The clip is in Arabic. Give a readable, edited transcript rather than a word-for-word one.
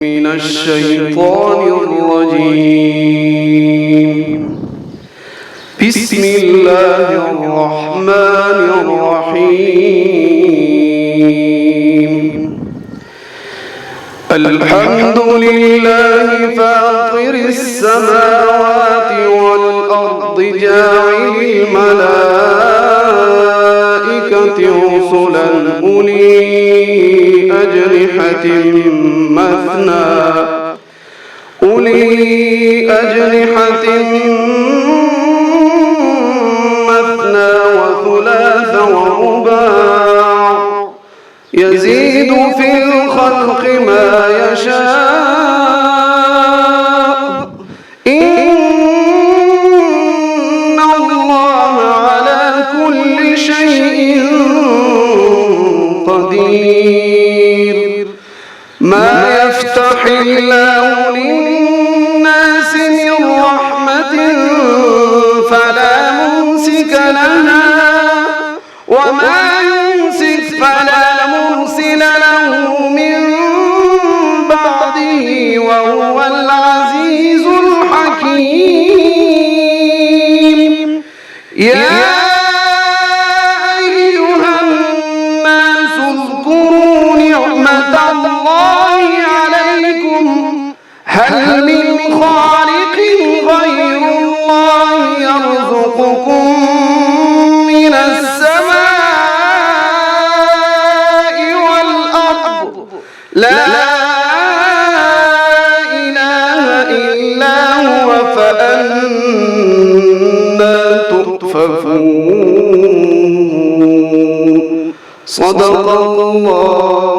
من الشيطان الرجيم. بسم الله الرحمن الرحيم. الحمد لله فاطر السماوات والأرض جاعل الملائكة رسلا أولي أجنحة مثنى وثلاث ورباع يزيد في الخلق ما يشاء إن الله على كل شيء قدير. ما يفتح الله للناس من رحمة فلا ممسك لها وما يمسك فلا مرسل له من بعده وهو العزيز الحكيم. يا أيها الناس اذكروا نعمة الله عليكم هل من خالق غير الله يرزقكم من السماء والأرض لا إله إلا هو فأنى تؤفكون. صدق الله